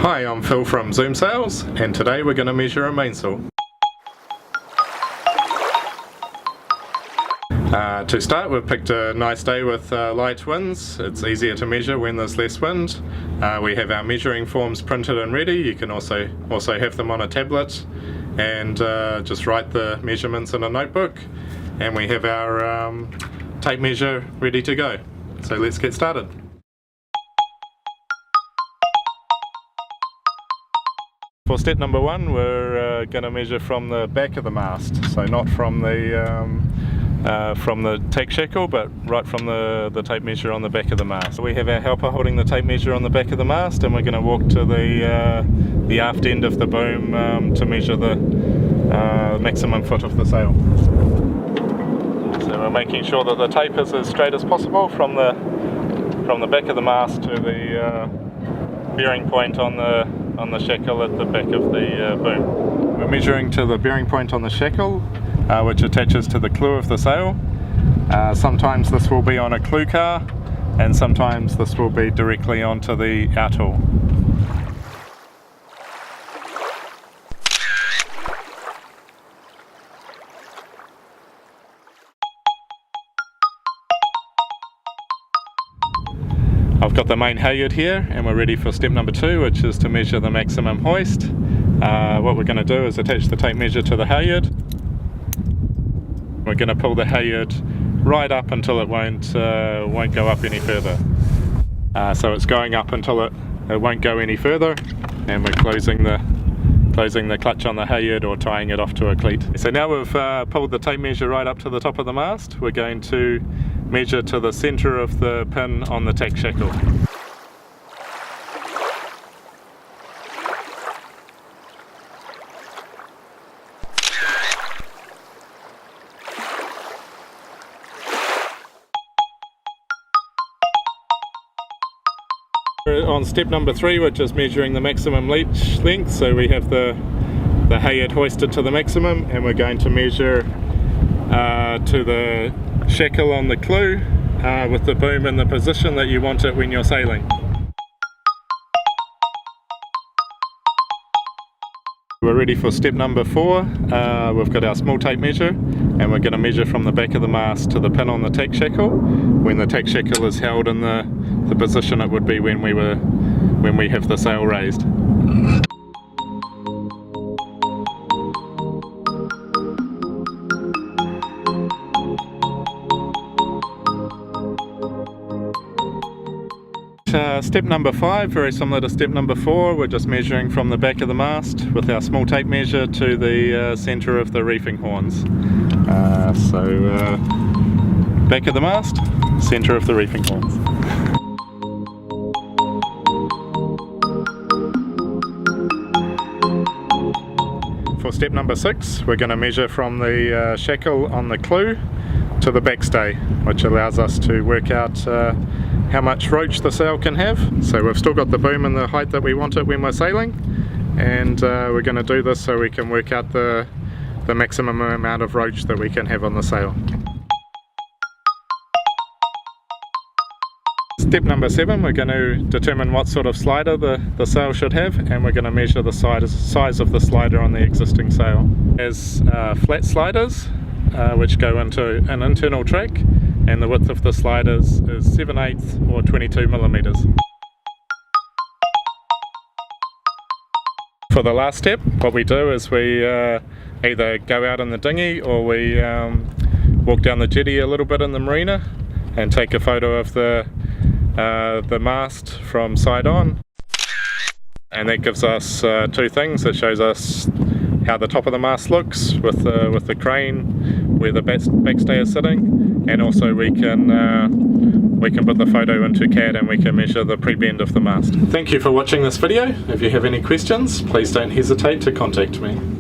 Hi, I'm Phil from Zoom Sales, and today we're going to measure a mainsail. To start, we've picked a nice day with light winds. It's easier to measure when there's less wind. We have our measuring forms printed and ready. You can also have them on a tablet and just write the measurements in a notebook. And we have our tape measure ready to go. So let's get started. For step number one, we're going to measure from the back of the mast, so not from the TACK shackle, but right from the tape measure on the back of the mast. So we have our helper holding the tape measure on the back of the mast, and we're going to walk to the aft end of the boom to measure the maximum foot of the sail. So we're making sure that the tape is as straight as possible from the back of the mast to the bearing point on the shackle at the back of the boom. We're measuring to the bearing point on the shackle, which attaches to the CLEW of the sail. Sometimes this will be on a CLEW car, and sometimes this will be directly onto the outhaul. I've got the main halyard here, and we're ready for step number two, which is to measure the maximum hoist. What we're going to do is attach the tape measure to the halyard. We're going to pull the halyard right up until it won't go up any further. So it's going up until it won't go any further, and we're closing the clutch on the halyard or tying it off to a cleat. So now we've pulled the tape measure right up to the top of the mast. We're going to measure to the centre of the pin on the TACK shackle. On step number three, we're just measuring the maximum leech length. So we have the halyard hoisted to the maximum, and we're going to measure to the shackle on the CLEW with the boom in the position that you want it when you're sailing. We're ready for step number four. We've got our small tape measure, and we're going to measure from the back of the mast to the pin on the TACK shackle, when the TACK shackle is held in the position it would be when we have the sail raised. Step number five, very similar to step number four, we're just measuring from the back of the mast with our small tape measure to the centre of the reefing horns. Back of the mast, centre of the reefing horns. For step number six, we're going to measure from the shackle on the CLEW to the backstay, which allows us to work out how much roach the sail can have. So we've still got the boom in the height that we want it when we're sailing, and we're going to do this so we can work out the maximum amount of roach that we can have on the sail. Step number seven, we're going to determine what sort of slider the sail should have, and we're going to measure the size of the slider on the existing sail. There's flat sliders which go into an internal track, and the width of the sliders is 7/8 or 22 millimeters. For the last step, what we do is we either go out in the dinghy, or we walk down the jetty a little bit in the marina and take a photo of the mast from side on, and that gives us two things. It shows us how the top of the mast looks with the crane where the backstay is sitting, and also we can put the photo into CAD and we can measure the prebend of the mast. Thank you for watching this video. If you have any questions, please don't hesitate to contact me.